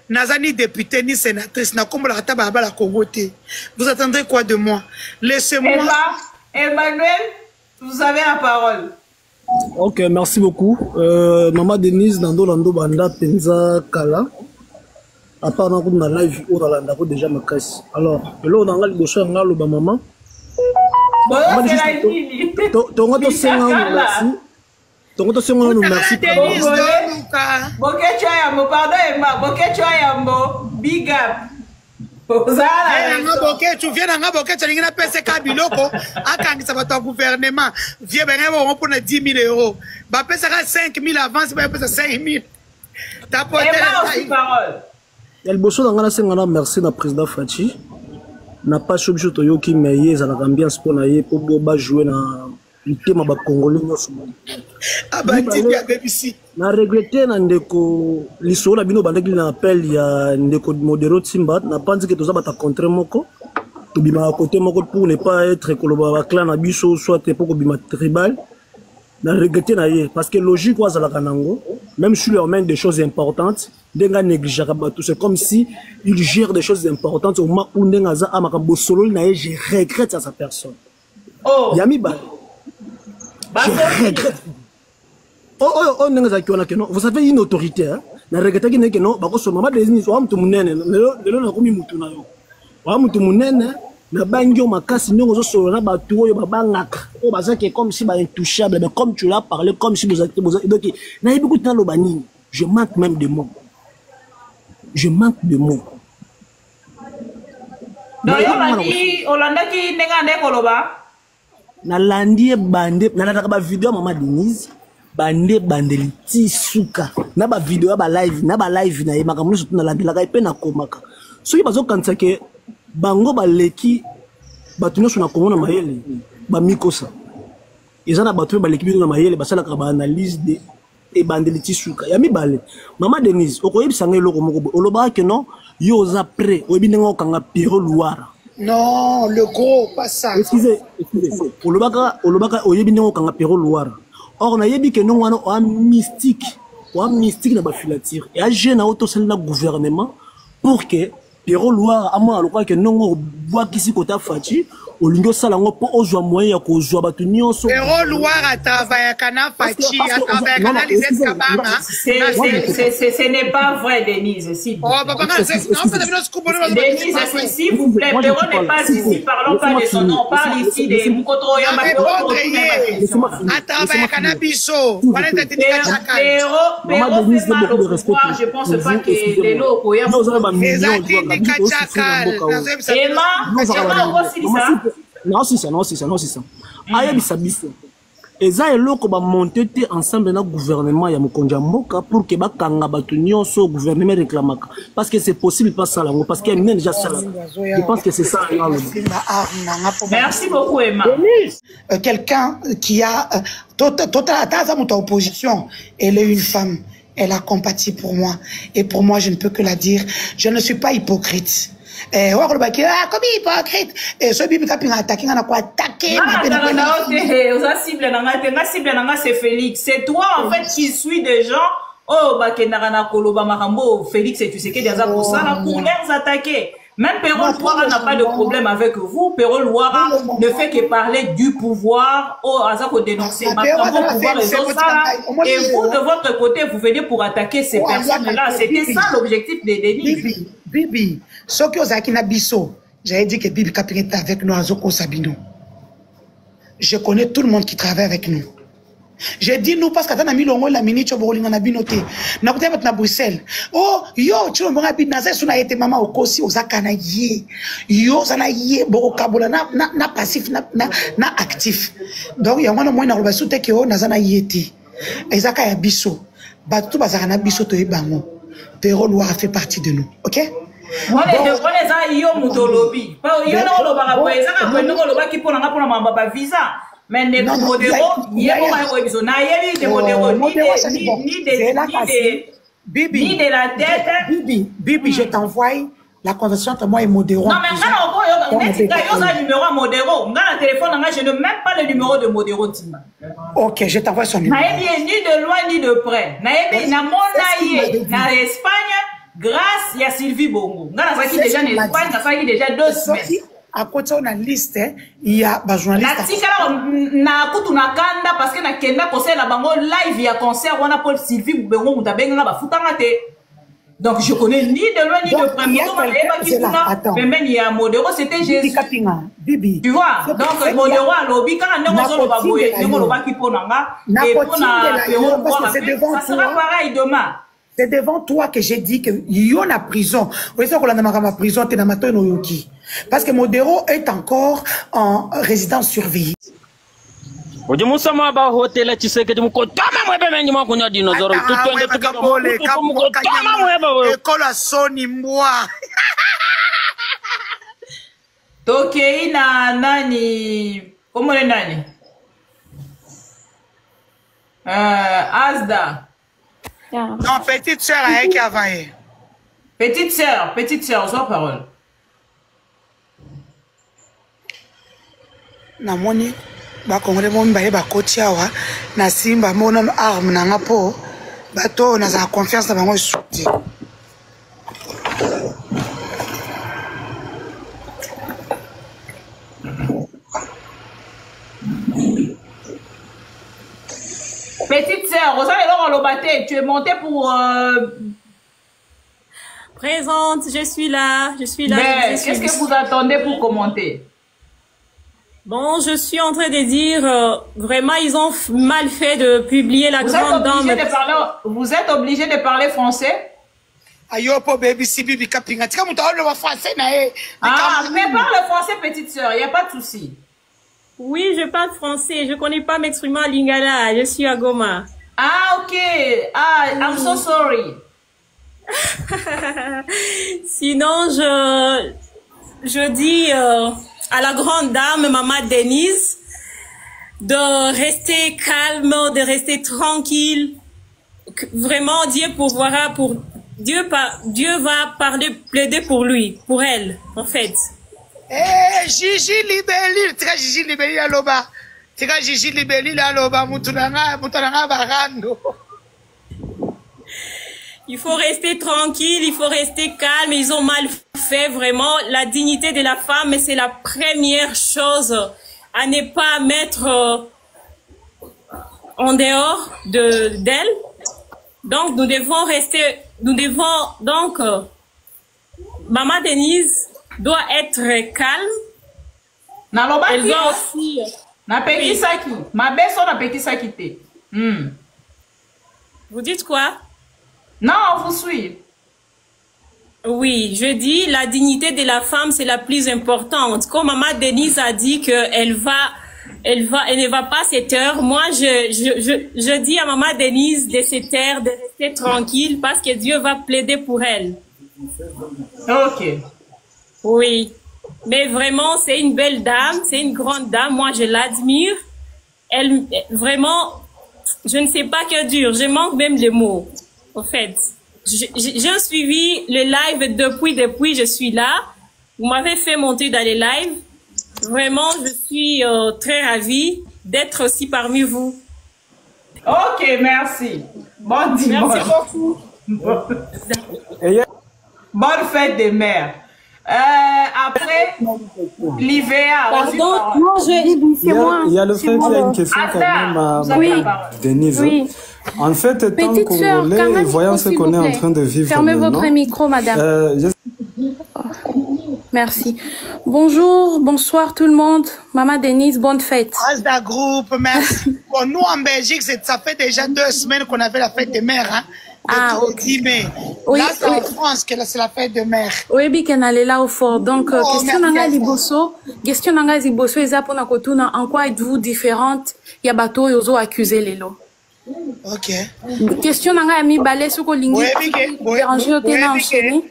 nazani député ni sénatrice na kombo la taba la Congo te. Vous attendrez quoi de moi? Laissez-moi. Emmanuel, vous avez la parole. OK, merci beaucoup. Maman Denise Nando Banda Penza Kala. À part dans la live où on a déjà ma caisse. Alors, là on a le dossier on a le maman. Merci. Big up. Tu viens dans Boké, tu viens à PCK Biloko, à Kangisa, votre gouvernement, viens pour 10 000 €. Bah, PCK 5 000 avant, c'est pas 5 000. T'as pas de parole. El bosso d'angana sengana merci na président Fachi na pas chobiso toyoki meye za la ambiance pour na ye pour ba jouer na thème ba congolais nyoso abati ya BBC na regretter na ndeko liso la bino bandaki na appel ya ndeko modero Timba na panzi ke toza bata contre moko Tobima à côté pour ne pas être koloba clan abiso soit pour bima tribal. Na regretter na ye parce que logique quoi ça la kanango même si leur mène des choses importantes denga négligeable tout c'est comme si il gère des choses importantes au moment où denga za amakambo solo na ye je regrette à sa personne. Oh Yami ba je regrette. Oh denga za kiona que non vous savez une autorité hein na regrette que non ba ko so mama des ni so amtu munene lelo na komi mutu na yo wa mutu munene na bangi o makasi ndongo zo solo na batu oyo babangaka o bazaki comme si ba intouchable mais comme tu l'as parlé comme si vous êtes donc na yebi na loba nini je manque même de mots non yo bandi olanda ki nenga ndeko loba na landi bande na nataka ba vidéo mama Denise bande bandeli ti suka na ba vidéo ba live na ye makambo surtout na landela ka pe na komaka soki bazo kanisa ke bango baleki batu nyonso na Congo na mayele ba mikosa ezana batu baleki bino na mayele basala ka ba analyse de e bandeli tisuka ya mibale mama Denise okoyebisa ngai loko moko oloba que non yo za prêt oyebi ndenge okanga Pierrot Louara non le gros pas ça excusez olobaka oyebi ndenge okanga Pierrot Louara or na yebi que non wana o mystique na ba filature et a jeune auto sel na gouvernement pour que Pierrot Louara a moi aloka que non bois kisi kota fati olingo salango po ozwa moyen ya kozwa batu nyonso Pierrot Louara travaille kana fati travaille kana Lisette Kabanga ce n'est pas vrai Denise si oh papa Denise s'il vous plaît Pierrot n'est pas ici parlons pas de son nom on parle ici de Mukotro ya travaille kana biso voilà Pierrot fait mal au pouvoir je pense pas que les locaux ya non c'est ça aya bisabiso eza eloko ba monter ensemble na gouvernement ya mokonja mboka pour que bakanga batu nyonso gouvernement réclamaka parce que c'est possible pas ça là parce qu'il y a déjà ça je pense que c'est ça merci beaucoup Emma quelqu'un qui a total opposition elle est une femme elle a compati pour moi et pour moi je ne peux que la dire je ne suis pas hypocrite comme hypocrite et ce bibi kapinga attaquer na quoi attaquer c'est Félix c'est toi en fait qui suis des gens oh bakendaka na koloba makambo Félix et tu sais que des pour ça là pour les attaquer même Pierrot Louara n'a pas de problème avec vous Pierrot Louara ne fait que parler du pouvoir oh azako dénoncer makambo pouvoir et vous de votre côté vous venez pour attaquer ces personnes là c'était ça l'objectif de Denis Bibi ce que ozaki na biso j'avais dit que Bibi Kapinga avec nous azoko Sabino je connais tout le monde qui travaille avec nous. J'ai dit nous parce que t'as mis l'ongo la minute au bolinga na binoté. Na peut-être na Bruxelles. Oh yo tu m'as dit na ça na été maman au kosi aux akana yé. Yo ça na yé boko kabola na passif na actif. Donc ya mwana mwana roba soute ke o na za na yéti. Ezaka ya biso. Ba tout bazaka na biso to ebango. Pierrot Louara fait partie de nous. OK? On les a yo mutolobi. Yo na lo ba ko ezaka ko no lo ba ki pona ngapona mamba ba visa. Mais les modéraux, ni de la tête. Bibi, je t'envoie la conversation entre moi et modéraux. Non, mais quand on a un numéro à modéraux, on a un téléphone, je n'ai même pas le numéro de modéraux. Ok, je t'envoie son numéro. Ni de loin ni de près. Na en Espagne, grâce à Sylvie Bongo. On a déjà en Espagne, ça fait déjà 2 semaines. À côté on a liste il y a ba journaliste na kutu na kanda parce que na kenda concert la bango live ya concert on a Paul Sylvie Bongo mutabenga ba futanga te donc je connais ni de loin ni de près mais même il y a modéro c'était Jésus Bibi tu vois donc modéro a lobby quand on a zo ba boye ngo lo ba ki ponanga et pona ça sera pareil demain. C'est devant toi que j'ai dit que y a prison. Vous savez qu'on a ma prison, t'es dans ma parce que Modéro est encore en résidence surveillée. Tokei na nani? Comment le nani? Asda. Non, petite sœur à elle qui a vaillé. Petite sœur, soit parole. namoni bakongole mo mbaye bakoti awa na simba mona arme nanga po bato na za confiance na bango souti. Petite sœur, tu es montée pour... Présente, je suis là. Mais qu'est-ce que vous attendez pour commenter? Bon, je suis en train de dire, vraiment, ils ont mal fait de publier la grande dame. Vous êtes obligé de parler français? Ayopo baby si bibi kapinga tika muto le français na e. Ah, mais parle français petite sœur, il y a pas de souci. Oui, je parle français, je connais pas m'exprimer en lingala, je suis à Goma. Ah, OK. Ah, I'm so sorry. Sinon, je dis à la grande dame, maman Denise, de rester calme, de rester tranquille. Vraiment, Dieu va plaider pour lui, pour elle, en fait. Eh, Gigi Libeli, tika Gigi Libeli aloba. Tika Gigi Libeli aloba mutunanga barando. Il faut rester tranquille, il faut rester calme. Ils ont mal fait, vraiment. La dignité de la femme, c'est la première chose à ne pas mettre en dehors d'elle. Donc, nous devons Maman Denise doit être calme. Elle doit aussi... Vous dites quoi? Non, on vous suit. Oui, je dis la dignité de la femme, c'est la plus importante. Comme Maman Denise a dit qu'elle ne va pas se taire. Moi, je dis à Maman Denise de se taire, de rester tranquille parce que Dieu va plaider pour elle. Ok. Oui. Mais vraiment, c'est une belle dame, c'est une grande dame. Moi, je l'admire. Elle, vraiment, je ne sais pas que dire. Je manque même les mots. En fait, j'ai suivi le live depuis je suis là. Vous m'avez fait monter dans les lives. Vraiment, je suis très ravie d'être aussi parmi vous. Ok, merci. Bon dimanche. Merci beaucoup. Bonne fête des mères. Après, l'IVA. Pardon, non, c'est moi. Il y a le fait qu'il y a une question quand même à Denise. Oui. En fait, tant Congolais, voyant ce qu'on est en train de vivre Fermez votre micro, madame. Merci. Bonjour, bonsoir tout le monde. Maman Denise, bonne fête. Asda Group, merci. Bon, nous en Belgique, ça fait déjà 2 semaines qu'on avait la fête des mères. Hein, ah, ok. Oui, là, c'est en France que c'est la fête des mères. Oui, bien qu'on allait là au fort. Donc, question nanga liboso, eza pona kotuna, en quoi êtes-vous différente? Ya bato yozo accusé lelo. Ok. Question nanga mi balé soko lingi. Déranger au téna en chéri.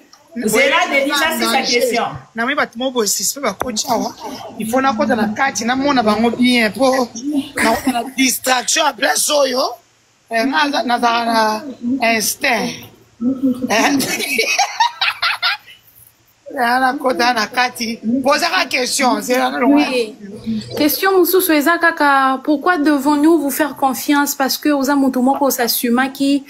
C'est là déjà c'est sa question. Na mi batimo bo sispe ba coach awa. Il faut na kota na kati na mona bango bien po na distraction à plein soyo. Na za instinct. Na kota na kati. Posez la question, c'est là loin. Oui. Question mususu eza kaka, pourquoi devons-nous vous faire confiance parce que oza mutu moko s'assuma qui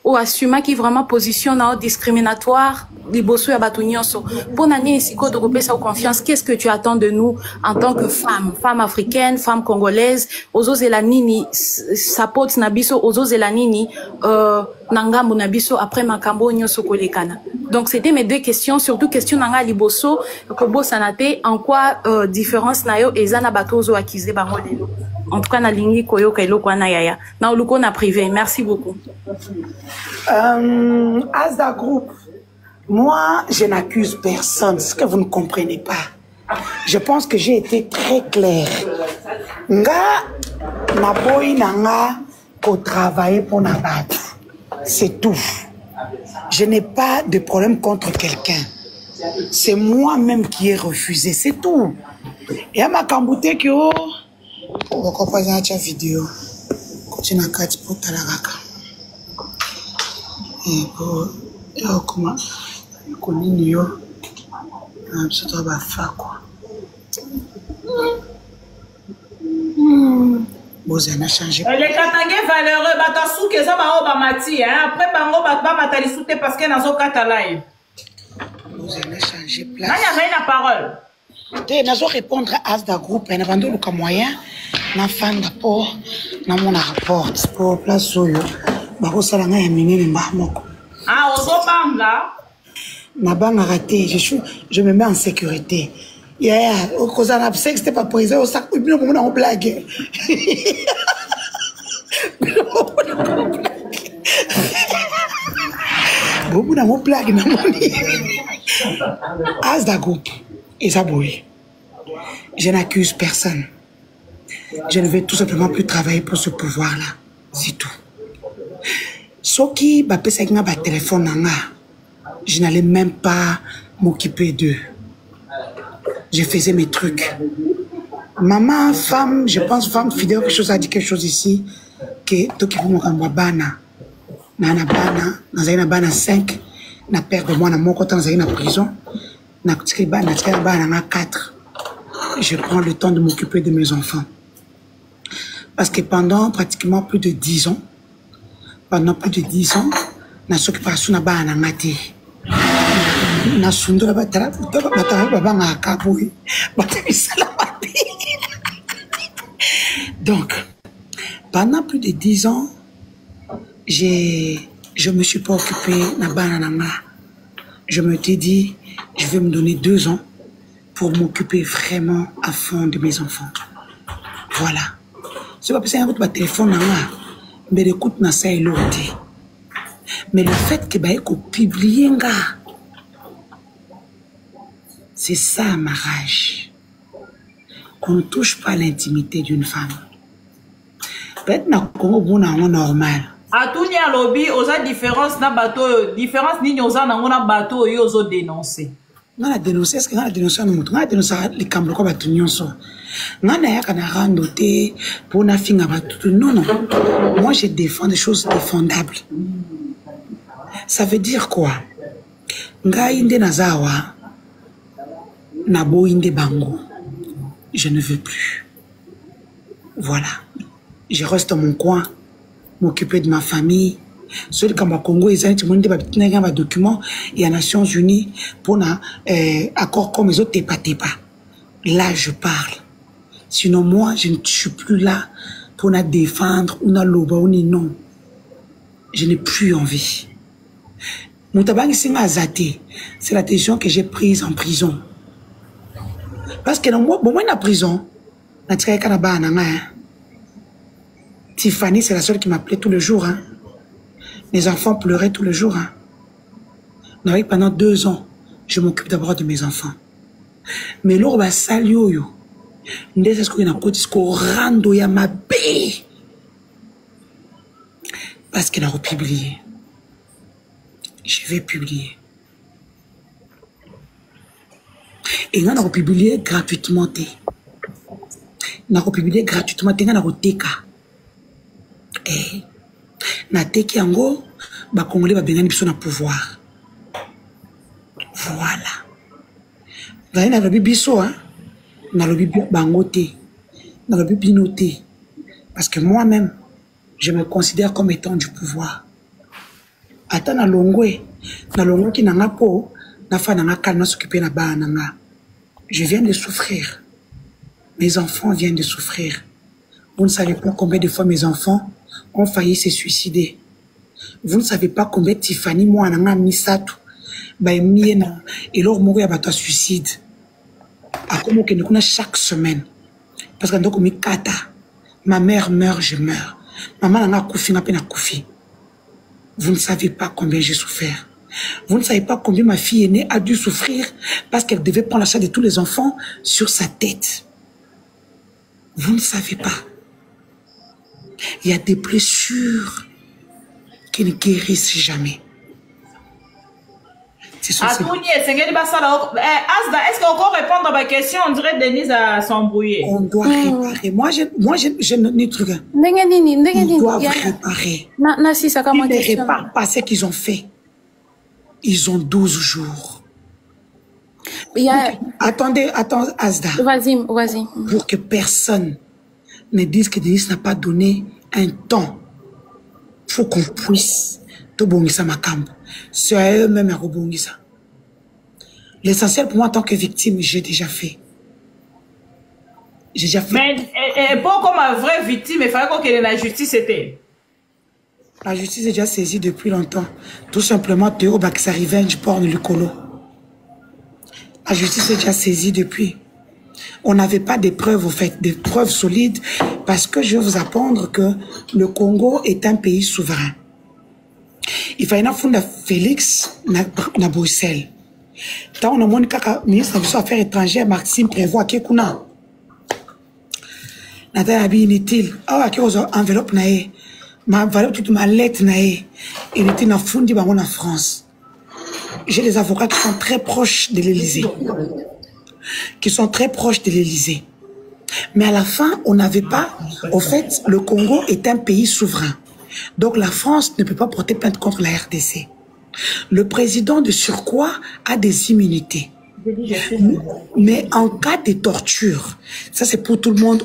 ou assuma qui vraiment positionne en discriminatoire liboso ya bato nyonso pona nini siko de kopesa confiance. Qu'est-ce que tu attends de nous en tant que femme africaine, femme congolaise? Ozozela nini support na biso, ozozela nini na ngambo na biso après makambo nyonso kolekana? Donc c'était mes 2 questions, surtout question nanga liboso kobosana te en quoi différence na yo eza na bato ozo accuser bango lelo. En tout cas na lingi koyoka eloko wana yaya na oluko na privé. Merci beaucoup. Asda Group, moi je n'accuse personne, ce que vous ne comprenez pas. Je pense que j'ai été très claire. Nga na boy nanga ko travailler pour na battre. C'est tout. Je n'ai pas de problème contre quelqu'un. C'est moi-même qui ai refusé, c'est tout. Et à ma cambouté que on va comparer la vidéo. Continue à quatre pour talaraka. Et pour comment connaître yo, c'est toi bah quoi. Bozana changé. Les Katangais valeureux, batasou que ça va au bamati, hein. Après bango batba matali soute parce que nazo katalaï. Bozana changé place. Nanya rien la parole. Te nazo répondre à Asda groupe, na bando luka moyen, na fan rapport, na mon rapport pour place soyo. Bako sala nga ya minene mba moko. Ah, ozo banga. Na banga raté, je me mets en sécurité. Yeah, cause on a sexe, c'était pas posé au sac, puis on a blague. Beaucoup dans mon blague, As da groupe, et ça bouille. Je n'accuse personne. Je ne vais tout simplement plus travailler pour ce pouvoir-là. C'est tout. Ce qui m'a fait un téléphone, je n'allais même pas m'occuper d'eux. Je faisais mes trucs. Maman, femme, je pense femme fidèle, quelque chose a dit quelque chose ici, que tout qui vous m'envoie bana. Nana bana, dans une bana 5, na père de moi, na mon côté, dans une prison, na bana 4. Je prends le temps de m'occuper de mes enfants. Parce que pendant pratiquement plus de 10 ans, na s'occupe de bana ngati. Donc, pendant plus de 10 ans, je me suis pas occupé de banana. Je me suis dit, je vais me donner 2 ans pour m'occuper vraiment à fond de mes enfants. Voilà. C'est pas parce que j'ai un téléphone, mais écoute, ça est l'autre. Mais le fait que je publie, c'est ça ma rage. On ne touche pas l'intimité d'une femme. Peut-être que normal. A tout n'y a lobby, osa différence na bateau, différence ni osa na ngona bateau yo oso dénoncer. On a dénoncé, est-ce qu'on a dénoncé on a dénoncé les cambres comme bateau nyonso. On a ya kana randoté pour na finga bateau. Non non. Moi je défends des choses défendables. Ça veut dire quoi? Nga inde nazawa nabo inde bango. Je ne veux plus. Voilà. Je reste dans mon coin, m'occuper de ma famille. Celui qui m'a Congo, ils ont des documents et les Nations Unies pour un accord comme les autres, t'es pas. Là, je parle. Sinon, moi, je ne suis plus là pour la défendre ou la loba ou non. Je n'ai plus envie. Moutabangi Singa Azate, c'est la décision que j'ai prise en prison. Parce que dans moi, la prison, Tiffany, c'est la seule qui m'appelait tous les jours. Hein. Mes enfants pleuraient tous les jours. Hein. Pendant 2 ans, je m'occupe d'abord de mes enfants. Mais là, on va saluer. Parce qu'elle a republié. Je vais publier. Et on a republié gratuitement. On a republié gratuitement. On a republié et na teki yango ba congolais ba bengani biso na pouvoir. Voilà. Là na lobi biso hein na lobi bango te na lobi binoté parce que moi-même je me considère comme étant du pouvoir. Ata na longwe ki na ngapo na fa na kalma s'occuper na ba nanga. Je viens de souffrir. Mes enfants viennent de souffrir. Vous ne savez pas combien de fois mes enfants ont failli se suicider. Vous ne savez pas combien Tiffany, moi, on a mis ça tout. Et leur mourir à ton suicide. À comment que nous chaque semaine. Parce que nous avons kata. Ma mère meurt, je meurs. Maman n'a koufi, n'a pas koufi. Vous ne savez pas combien j'ai souffert. Vous ne savez pas combien ma fille aînée a dû souffrir parce qu'elle devait prendre la charge de tous les enfants sur sa tête. Vous ne savez pas. Il y a des blessures qui ne guérissent jamais. C'est ça. Asda, est-ce qu'on peut répondre à ma question? On dirait Denise a s'embrouillé. On doit réparer. Moi, je n'ai truc. On doit réparer. Ils ne réparent pas ce qu'ils ont fait. Ils ont 12 jours. Attendez, Asda. Vas-y. Pour que personne ne disent que Denis n'a pas donné un temps. Il faut qu'on puisse tout bongisa makambo. C'est à eux-mêmes à rebongisa. L'essentiel pour moi, en tant que victime, j'ai déjà fait. J'ai déjà fait. Mais pour comme une vraie victime, il fallait que la justice était. La justice est déjà saisie depuis longtemps. Tout simplement, Théo Baksa Revenge porn le colo. La justice est déjà saisie depuis. On n'avait pas des preuves, au fait, des preuves solides, parce que je vais vous apprendre que le Congo est un pays souverain. Il fallait fonder Félix na Bruxelles. Tant on a mon ministre des Affaires étrangères, Maxime Prévost, qui est kuna. Nathalie Abi inutile. Ah, qui est enveloppe nae. Ma enveloppe toute ma lettre nae. Inutile na fundi bango en France. J'ai des avocats qui sont très proches de l'Élysée. Mais à la fin, on n'avait pas... Au fait, le Congo est un pays souverain. Donc la France ne peut pas porter plainte contre la RDC. Le président de surcroît a des immunités. Mais en cas de torture, ça c'est pour tout le monde.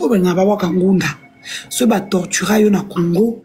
Ce qui torture au Congo,